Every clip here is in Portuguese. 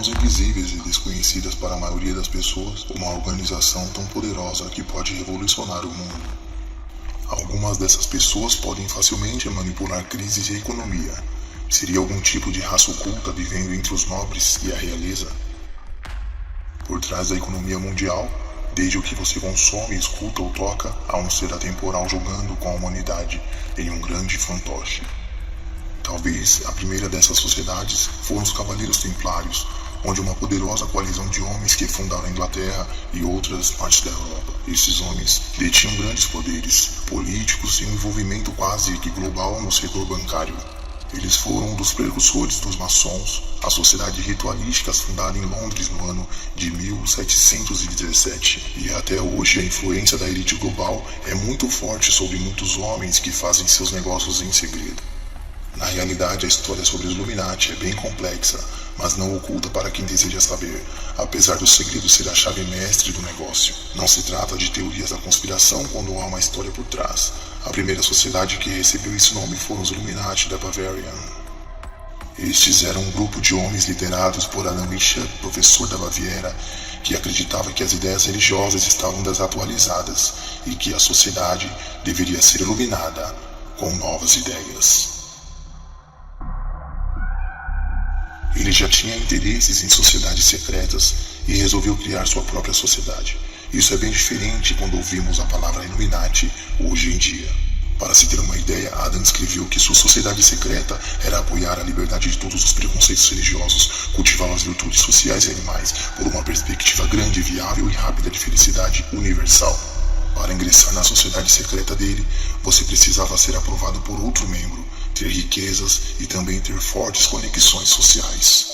mãos invisíveis e desconhecidas para a maioria das pessoas, uma organização tão poderosa que pode revolucionar o mundo. Algumas dessas pessoas podem facilmente manipular crises e economia. Seria algum tipo de raça oculta vivendo entre os nobres e a realeza? Por trás da economia mundial, desde o que você consome, escuta ou toca, há um ser atemporal jogando com a humanidade em um grande fantoche. Talvez a primeira dessas sociedades foram os Cavaleiros Templários, onde uma poderosa coalizão de homens que fundaram a Inglaterra e outras partes da Europa. Esses homens detinham grandes poderes políticos e um envolvimento quase que global no setor bancário. Eles foram um dos precursores dos maçons, a sociedade ritualística fundada em Londres no ano de 1717. E até hoje a influência da elite global é muito forte sobre muitos homens que fazem seus negócios em segredo. Na realidade, a história sobre os Illuminati é bem complexa, mas não oculta para quem deseja saber, apesar do segredo ser a chave mestre do negócio. Não se trata de teorias da conspiração quando há uma história por trás. A primeira sociedade que recebeu esse nome foram os Illuminati da Bavarian. Estes eram um grupo de homens liderados por Alan Bishop, professor da Baviera, que acreditava que as ideias religiosas estavam desatualizadas e que a sociedade deveria ser iluminada com novas ideias. Ele já tinha interesses em sociedades secretas e resolveu criar sua própria sociedade. Isso é bem diferente quando ouvimos a palavra Illuminati hoje em dia. Para se ter uma ideia, Adam escreveu que sua sociedade secreta era apoiar a liberdade de todos os preconceitos religiosos, cultivar as virtudes sociais e animais, por uma perspectiva grande, viável e rápida de felicidade universal. Para ingressar na sociedade secreta dele, você precisava ser aprovado por outro membro, ter riquezas e também ter fortes conexões sociais.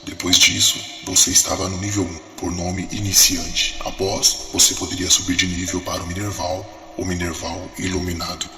Depois disso, você estava no nível 1, por nome iniciante. Após, você poderia subir de nível para o Minerval Iluminado.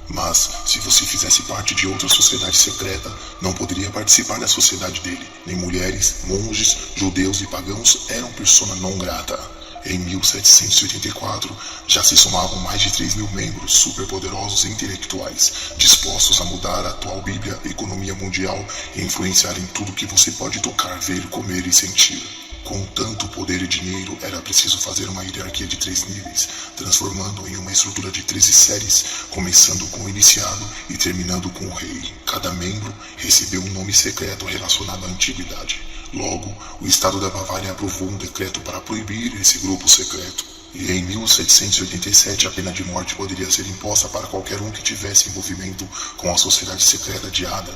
Mas, se você fizesse parte de outra sociedade secreta, não poderia participar da sociedade dele. Nem mulheres, monges, judeus e pagãos eram persona non grata. Em 1784, já se somavam mais de 3.000 membros superpoderosos e intelectuais, dispostos a mudar a atual Bíblia, economia mundial e influenciar em tudo que você pode tocar, ver, comer e sentir. Com tanto poder e dinheiro, era preciso fazer uma hierarquia de 3 níveis, transformando em uma estrutura de 13 séries, começando com o iniciado e terminando com o rei. Cada membro recebeu um nome secreto relacionado à antiguidade. Logo, o Estado da Bavária aprovou um decreto para proibir esse grupo secreto. E em 1787 a pena de morte poderia ser imposta para qualquer um que tivesse envolvimento com a sociedade secreta de Adam.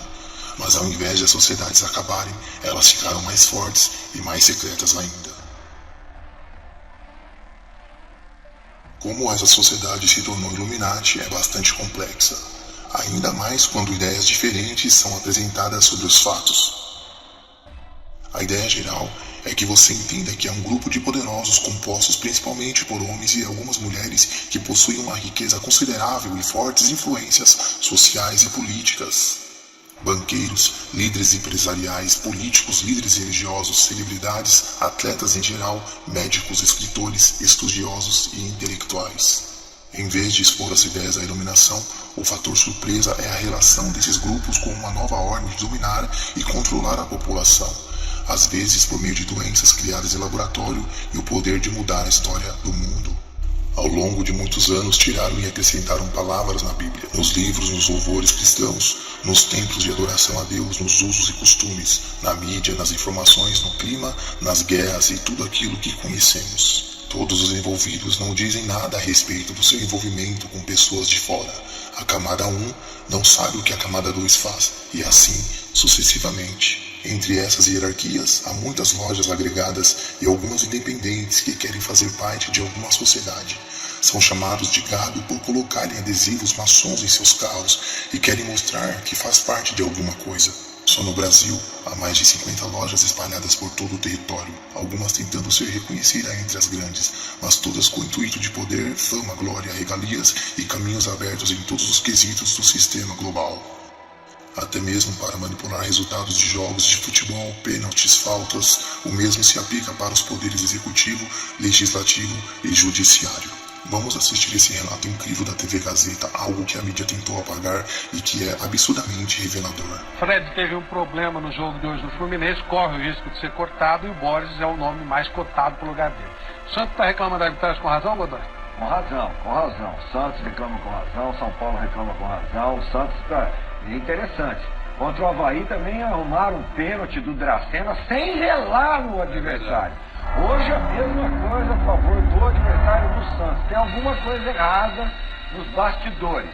Mas ao invés de as sociedades acabarem, elas ficaram mais fortes e mais secretas ainda. Como essa sociedade se tornou Illuminati é bastante complexa, ainda mais quando ideias diferentes são apresentadas sobre os fatos. A ideia geral é que você entenda que é um grupo de poderosos compostos principalmente por homens e algumas mulheres que possuem uma riqueza considerável e fortes influências sociais e políticas. Banqueiros, líderes empresariais, políticos, líderes religiosos, celebridades, atletas em geral, médicos, escritores, estudiosos e intelectuais. Em vez de expor as ideias da iluminação, o fator surpresa é a relação desses grupos com uma nova ordem de dominar e controlar a população, às vezes por meio de doenças criadas em laboratório e o poder de mudar a história do mundo. Ao longo de muitos anos tiraram e acrescentaram palavras na Bíblia, nos livros, nos louvores cristãos, nos templos de adoração a Deus, nos usos e costumes, na mídia, nas informações, no clima, nas guerras e tudo aquilo que conhecemos. Todos os envolvidos não dizem nada a respeito do seu envolvimento com pessoas de fora. A camada 1 não sabe o que a camada 2 faz, e assim sucessivamente. Entre essas hierarquias, há muitas lojas agregadas e algumas independentes que querem fazer parte de alguma sociedade. São chamados de gado por colocarem adesivos maçons em seus carros e querem mostrar que faz parte de alguma coisa. Só no Brasil, há mais de 50 lojas espalhadas por todo o território, algumas tentando ser reconhecidas entre as grandes, mas todas com o intuito de poder, fama, glória, regalias e caminhos abertos em todos os quesitos do sistema global. Até mesmo para manipular resultados de jogos de futebol, pênaltis, faltas, o mesmo se aplica para os poderes executivo, legislativo e judiciário. Vamos assistir esse relato incrível da TV Gazeta, algo que a mídia tentou apagar e que é absurdamente revelador. Fred teve um problema no jogo de hoje do Fluminense, corre o risco de ser cortado e o Borges é o nome mais cotado pro lugar dele. O Santos está reclamando da arbitragem com razão, Godoy? Com razão, com razão. O Santos reclama com razão, São Paulo reclama com razão. O Santos está interessante. Contra o Avaí também arrumaram um pênalti do Dracena sem relar no adversário. Hoje a mesma coisa a favor do adversário do Santos. Tem alguma coisa errada nos bastidores.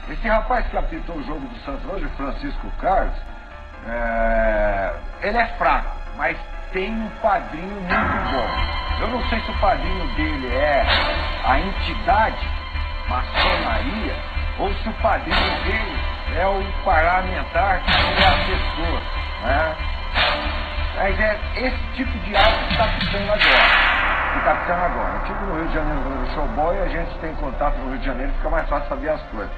Esse rapaz que apitou o jogo do Santos hoje, Francisco Carlos, ele é fraco, mas tem um padrinho muito bom. Eu não sei se o padrinho dele é a entidade maçonaria ou se o padrinho dele é o parlamentar que é assessor, né? Mas é esse tipo de algo que está apitando agora. Eu estive no Rio de Janeiro no showboy e a gente tem contato no Rio de Janeiro, fica mais fácil saber as coisas.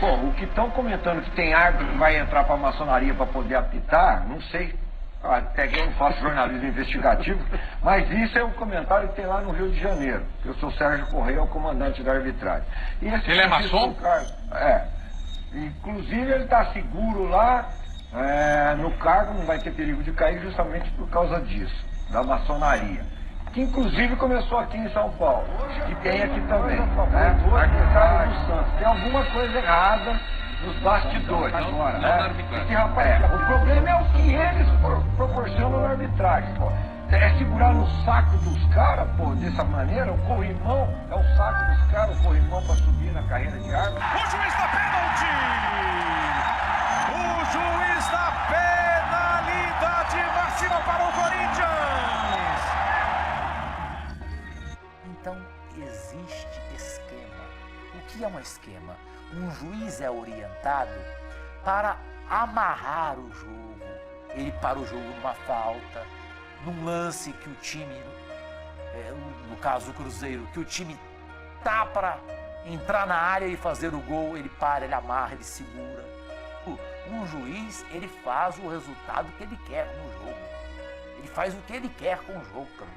Pô, o que estão comentando que tem árbitro que vai entrar para a maçonaria para poder apitar, não sei. Até que eu não faço jornalismo investigativo, mas isso é um comentário que tem lá no Rio de Janeiro. Eu sou Sérgio Correia, o comandante da arbitragem. E ele é maçom? Inclusive ele está seguro lá no cargo, não vai ter perigo de cair justamente por causa disso, da maçonaria. Que inclusive começou aqui em São Paulo, e tem aqui também. O arbitragem do Santos. Tem alguma coisa errada nos bastidores. Agora, esse rapaz, o problema é o que eles proporcionam na arbitragem, pô. É segurar no saco dos caras, pô, dessa maneira. O corrimão é o saco dos caras, o corrimão para subir na carreira de árbitro. O juiz da pênalti! O juiz da penalidade máxima para o Corinthians! Então, existe esquema. O que é um esquema? Um juiz é orientado para amarrar o jogo. Ele para o jogo numa falta, num lance que o time, no caso do Cruzeiro, que o time tá para entrar na área e fazer o gol, ele para, ele amarra, ele segura. Um juiz, ele faz o resultado que ele quer no jogo. Ele faz o que ele quer com o jogo também.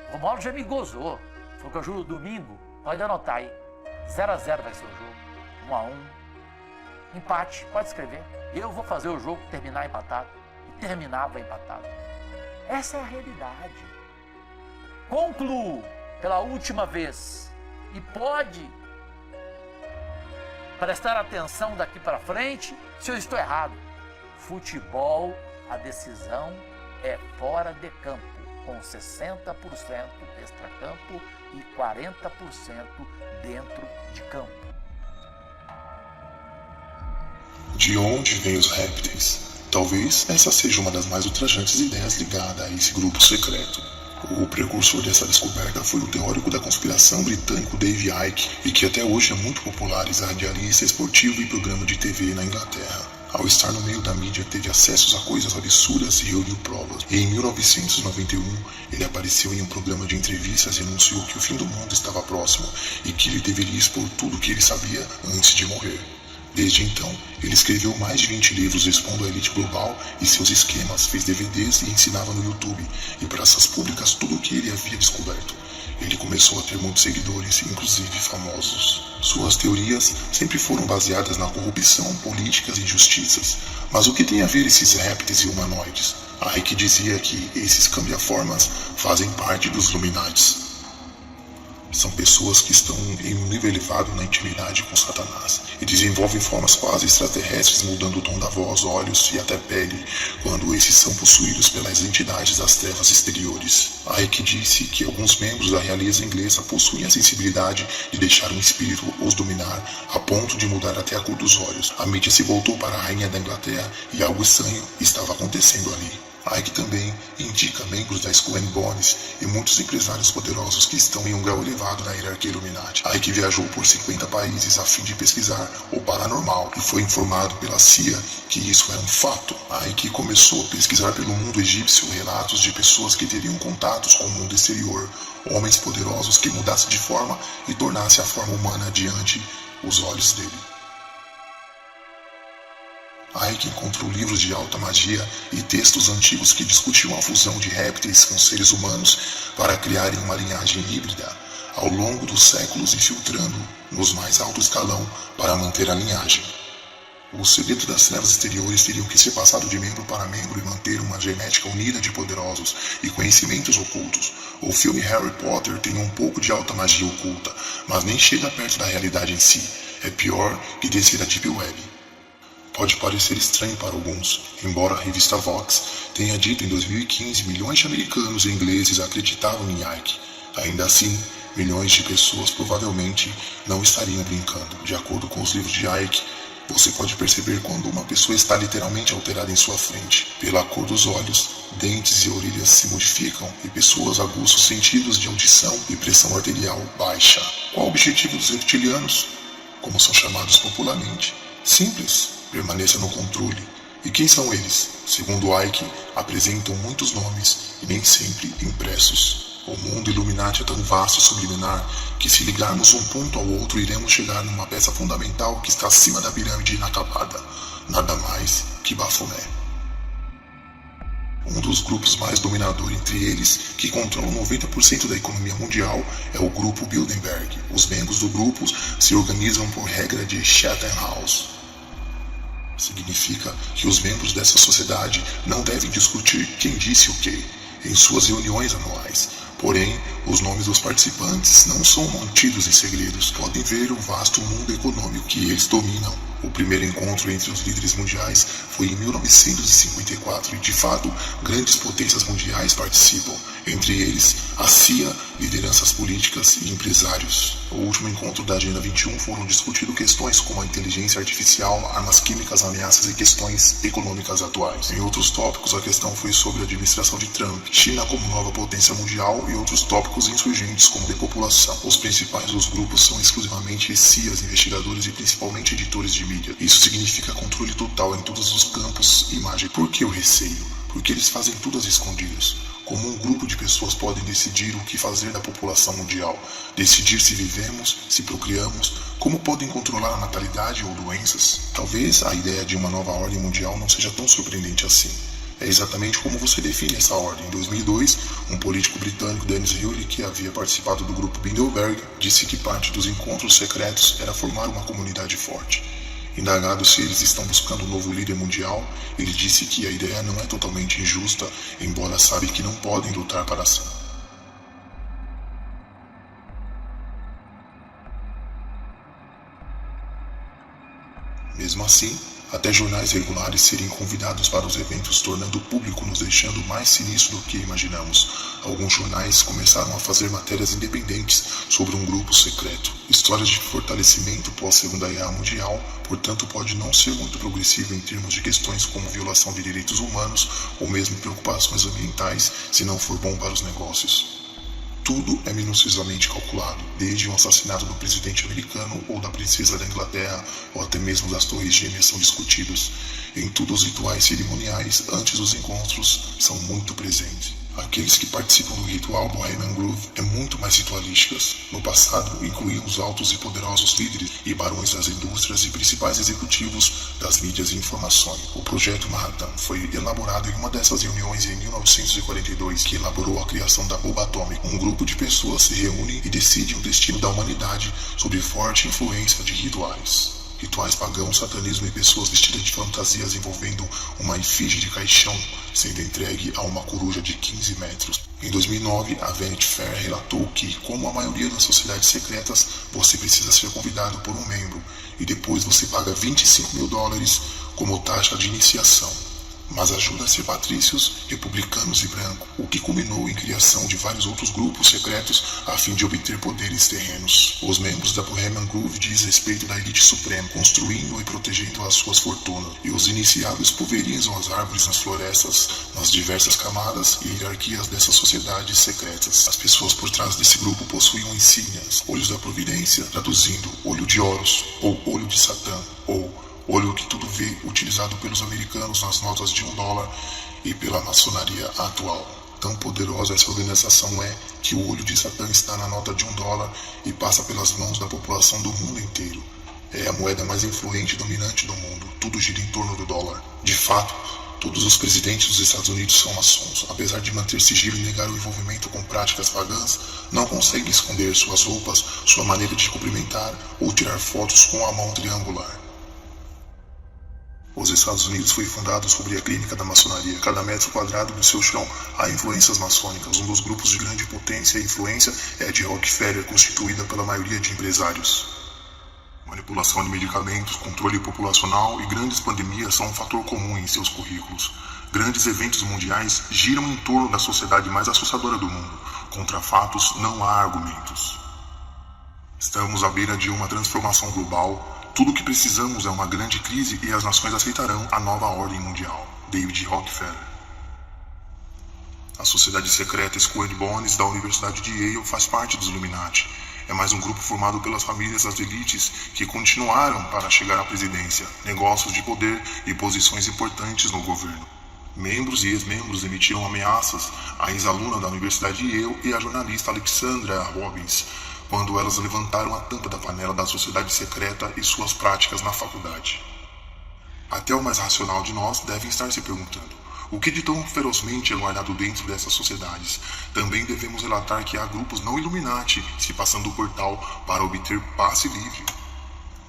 O Romualdo já me gozou. Foi que eu juro, domingo, pode anotar aí. 0-0 vai ser o jogo, 1-1, empate, pode escrever. Eu vou fazer o jogo terminar empatado, e terminava empatado. Essa é a realidade. Concluo pela última vez, e pode prestar atenção daqui para frente se eu estou errado. Futebol, a decisão é fora de campo, com 60% extracampo e 40% dentro de campo. De onde vêm os répteis? Talvez essa seja uma das mais ultrajantes ideias ligada a esse grupo secreto. O precursor dessa descoberta foi o teórico da conspiração britânico Dave Icke, e que até hoje é muito popular e radialista esportivo e programa de TV na Inglaterra. Ao estar no meio da mídia, teve acessos a coisas absurdas e reuniu provas. E em 1991, ele apareceu em um programa de entrevistas e anunciou que o fim do mundo estava próximo e que ele deveria expor tudo o que ele sabia antes de morrer. Desde então, ele escreveu mais de 20 livros expondo a elite global e seus esquemas, fez DVDs e ensinava no YouTube e praças públicas tudo o que ele havia descoberto. Ele começou a ter muitos seguidores, inclusive famosos. Suas teorias sempre foram baseadas na corrupção, políticas e injustiças. Mas o que tem a ver esses répteis e humanoides? Icke dizia que esses cambiaformas fazem parte dos Illuminates. São pessoas que estão em um nível elevado na intimidade com Satanás e desenvolvem formas quase extraterrestres, mudando o tom da voz, olhos e até pele, quando esses são possuídos pelas entidades das trevas exteriores. Icke disse que alguns membros da realeza inglesa possuem a sensibilidade de deixar um espírito os dominar, a ponto de mudar até a cor dos olhos. A mídia se voltou para a rainha da Inglaterra e algo estranho estava acontecendo ali. Icke também indica membros da Skull and Bones e muitos empresários poderosos que estão em um grau elevado na hierarquia Illuminati. Icke viajou por 50 países a fim de pesquisar o paranormal e foi informado pela CIA que isso era um fato. Icke começou a pesquisar pelo mundo egípcio relatos de pessoas que teriam contatos com o mundo exterior, homens poderosos que mudassem de forma e tornassem a forma humana diante os olhos dele. Icke encontrou livros de alta magia e textos antigos que discutiam a fusão de répteis com seres humanos para criarem uma linhagem híbrida. ao longo dos séculos infiltrando nos mais alto escalão para manter a linhagem. O segredo das trevas exteriores teriam que ser passado de membro para membro e manter uma genética unida de poderosos e conhecimentos ocultos. O filme Harry Potter tem um pouco de alta magia oculta, mas nem chega perto da realidade em si. É pior que descer a Deep Web. Pode parecer estranho para alguns, embora a revista Vox tenha dito em 2015 milhões de americanos e ingleses acreditavam em Ike. Ainda assim, milhões de pessoas provavelmente não estariam brincando. De acordo com os livros de Ike, você pode perceber quando uma pessoa está literalmente alterada em sua frente. Pela cor dos olhos, dentes e orelhas se modificam e pessoas aguçam sentidos de audição e pressão arterial baixa. Qual o objetivo dos reptilianos? Como são chamados popularmente? Simples, permaneça no controle. E quem são eles? Segundo Ike, apresentam muitos nomes e nem sempre impressos. O mundo Illuminati é tão vasto e subliminar que se ligarmos um ponto ao outro iremos chegar numa peça fundamental que está acima da pirâmide inacabada, nada mais que Baphomet. Um dos grupos mais dominadores entre eles, que controlam 90% da economia mundial, é o grupo Bilderberg. Os membros do grupo se organizam por regra de Chatham House. Significa que os membros dessa sociedade não devem discutir quem disse o quê em suas reuniões anuais. Porém, os nomes dos participantes não são mantidos em segredos. Podem ver o vasto mundo econômico que eles dominam. O primeiro encontro entre os líderes mundiais foi em 1954 e, de fato, grandes potências mundiais participam, entre eles a CIA, lideranças políticas e empresários. No último encontro da Agenda 21 foram discutidas questões como a inteligência artificial, armas químicas, ameaças e questões econômicas atuais. Em outros tópicos, a questão foi sobre a administração de Trump, China como nova potência mundial e outros tópicos insurgentes como depopulação. Os principais dos grupos são exclusivamente CIAs, investigadores e principalmente editores de mídia. Isso significa controle total em todos os campos e imagem. Por que o receio? Porque eles fazem tudo às escondidas. Como um grupo de pessoas podem decidir o que fazer da população mundial, decidir se vivemos, se procriamos, como podem controlar a natalidade ou doenças. Talvez a ideia de uma nova ordem mundial não seja tão surpreendente assim. É exatamente como você define essa ordem. Em 2002, um político britânico, Dennis Hewley, que havia participado do grupo Bilderberg, disse que parte dos encontros secretos era formar uma comunidade forte. Indagado se eles estão buscando um novo líder mundial, ele disse que a ideia não é totalmente injusta, embora sabe que não podem lutar para sempre. Mesmo assim, até jornais regulares serem convidados para os eventos, tornando o público nos deixando mais sinistro do que imaginamos. Alguns jornais começaram a fazer matérias independentes sobre um grupo secreto. Histórias de fortalecimento pós-Segunda Guerra Mundial, portanto pode não ser muito progressivo em termos de questões como violação de direitos humanos ou mesmo preocupações ambientais, se não for bom para os negócios. Tudo é minuciosamente calculado, desde o assassinato do presidente americano ou da princesa da Inglaterra, ou até mesmo das torres gêmeas são discutidos. Em tudo, os rituais cerimoniais antes dos encontros são muito presentes. Aqueles que participam do ritual Bohemian Groove é muito mais ritualísticas. No passado, incluíam os altos e poderosos líderes e barões das indústrias e principais executivos das mídias e informações. O projeto Manhattan foi elaborado em uma dessas reuniões em 1942, que elaborou a criação da bomba atômica. Um grupo de pessoas se reúne e decide o destino da humanidade sob forte influência de rituais. Rituais pagãos, satanismo e pessoas vestidas de fantasias envolvendo uma efígie de caixão sendo entregue a uma coruja de 15 metros. Em 2009, a Vanity Fair relatou que, como a maioria das sociedades secretas, você precisa ser convidado por um membro e depois você paga $25 mil como taxa de iniciação. Mas ajuda a ser patrícios, republicanos e brancos, o que culminou em criação de vários outros grupos secretos a fim de obter poderes terrenos. Os membros da Bohemian Groove diz respeito da elite suprema, construindo e protegendo as suas fortunas, e os iniciados pulverizam as árvores nas florestas, nas diversas camadas e hierarquias dessas sociedades secretas. As pessoas por trás desse grupo possuíam insígnias, olhos da providência, traduzindo olho de Horus, ou olho de Satã, ou olho que tudo vê, utilizado pelos americanos nas notas de $1 e pela maçonaria atual. Tão poderosa essa organização é que o olho de Satã está na nota de $1 e passa pelas mãos da população do mundo inteiro. É a moeda mais influente e dominante do mundo. Tudo gira em torno do dólar. De fato, Todos os presidentes dos Estados Unidos são maçons. Apesar de manter sigilo e negar o envolvimento com práticas pagãs, não conseguem esconder suas roupas, sua maneira de cumprimentar ou tirar fotos com a mão triangular. Os Estados Unidos foi fundado sobre a clínica da maçonaria. Cada metro quadrado do seu chão há influências maçônicas. Um dos grupos de grande potência e influência é a de Rockefeller, constituída pela maioria de empresários. Manipulação de medicamentos, controle populacional e grandes pandemias são um fator comum em seus currículos. Grandes eventos mundiais giram em torno da sociedade mais assustadora do mundo. Contra fatos não há argumentos. Estamos à beira de uma transformação global. Tudo o que precisamos é uma grande crise e as nações aceitarão a nova ordem mundial. David Rockefeller. A sociedade secreta Skull and Bones da Universidade de Yale faz parte dos Illuminati. É mais um grupo formado pelas famílias das elites que continuaram para chegar à presidência, negócios de poder e posições importantes no governo. Membros e ex-membros emitiram ameaças à ex-aluna da Universidade de Yale e à jornalista Alexandra Robbins, quando elas levantaram a tampa da panela da sociedade secreta e suas práticas na faculdade. Até o mais racional de nós deve estar se perguntando: o que de tão ferozmente é guardado dentro dessas sociedades? Também devemos relatar que há grupos não Illuminati se passando o portal para obter passe livre.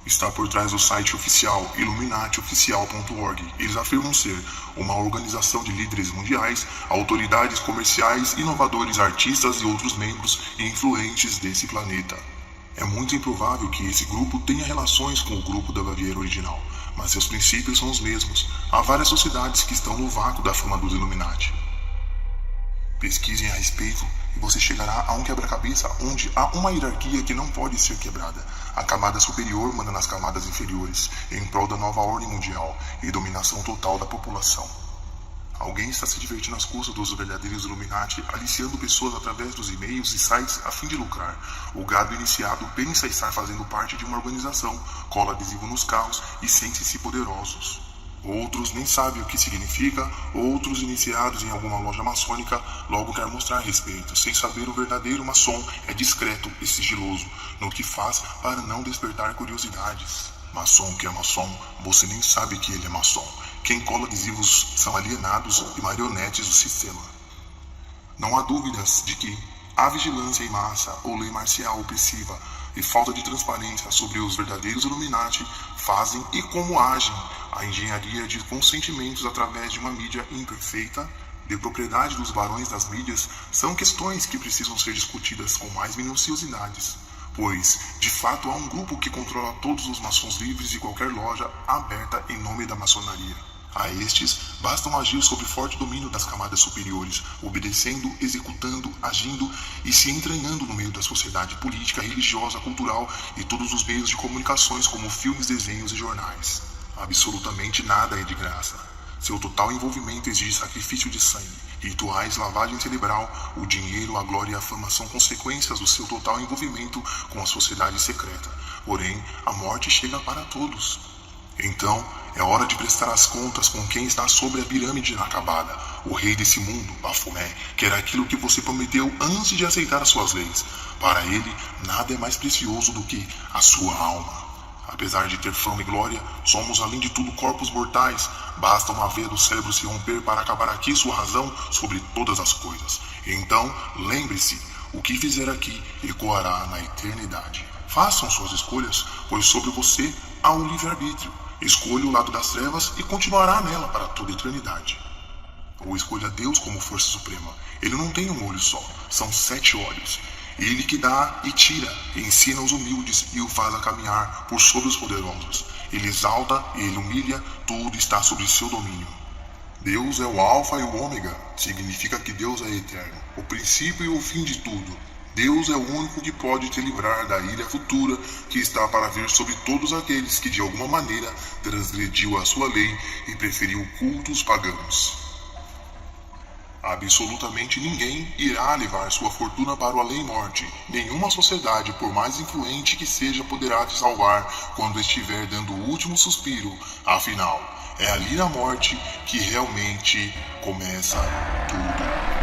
Está por trás do site oficial illuminatioficial.org. Eles afirmam ser uma organização de líderes mundiais, autoridades comerciais, inovadores, artistas e outros membros influentes desse planeta. É muito improvável que esse grupo tenha relações com o grupo da Baviera original, mas seus princípios são os mesmos. Há várias sociedades que estão no vácuo da fama dos Illuminati. Pesquisem a respeito e você chegará a um quebra-cabeça onde há uma hierarquia que não pode ser quebrada. A camada superior manda nas camadas inferiores, em prol da nova ordem mundial e dominação total da população. Alguém está se divertindo às custas dos verdadeiros Illuminati, aliciando pessoas através dos e-mails e sites a fim de lucrar. O gado iniciado pensa estar fazendo parte de uma organização, cola adesivo nos carros e sentem-se poderosos. Outros nem sabem o que significa, outros iniciados em alguma loja maçônica logo querem mostrar respeito. Sem saber, o verdadeiro maçom é discreto e sigiloso no que faz para não despertar curiosidades. Maçom que é maçom, você nem sabe que ele é maçom. Quem cola adesivos são alienados e marionetes do sistema. Não há dúvidas de que há vigilância em massa ou lei marcial opressiva e falta de transparência sobre os verdadeiros Illuminati fazem e como agem. A engenharia de consentimentos através de uma mídia imperfeita, de propriedade dos barões das mídias, são questões que precisam ser discutidas com mais minuciosidades, pois, de fato, há um grupo que controla todos os maçons livres de qualquer loja aberta em nome da maçonaria. A estes, bastam agir sob forte domínio das camadas superiores, obedecendo, executando, agindo e se entranhando no meio da sociedade política, religiosa, cultural e todos os meios de comunicações como filmes, desenhos e jornais. Absolutamente nada é de graça. Seu total envolvimento exige sacrifício de sangue, rituais, lavagem cerebral, o dinheiro, a glória e a fama são consequências do seu total envolvimento com a sociedade secreta. Porém, a morte chega para todos. Então, é hora de prestar as contas com quem está sobre a pirâmide inacabada. O rei desse mundo, Baphomet, quer aquilo que você prometeu antes de aceitar as suas leis. Para ele, nada é mais precioso do que a sua alma. Apesar de ter fama e glória, somos além de tudo corpos mortais. Basta uma veia do cérebro se romper para acabar aqui sua razão sobre todas as coisas. Então, lembre-se, o que fizer aqui ecoará na eternidade. Façam suas escolhas, pois sobre você há um livre-arbítrio. Escolha o lado das trevas e continuará nela para toda a eternidade. Ou escolha Deus como força suprema. Ele não tem um olho só, são 7 olhos. Ele que dá e tira, ensina os humildes e o faz a caminhar por sobre os poderosos. Ele exalta e ele humilha, tudo está sob seu domínio. Deus é o alfa e o ômega, significa que Deus é eterno, o princípio e o fim de tudo. Deus é o único que pode te livrar da ilha futura que está para vir sobre todos aqueles que de alguma maneira transgrediu a sua lei e preferiu cultos pagãos. Absolutamente ninguém irá levar sua fortuna para o além-morte. Nenhuma sociedade, por mais influente que seja, poderá te salvar quando estiver dando o último suspiro. Afinal, é ali na morte que realmente começa tudo.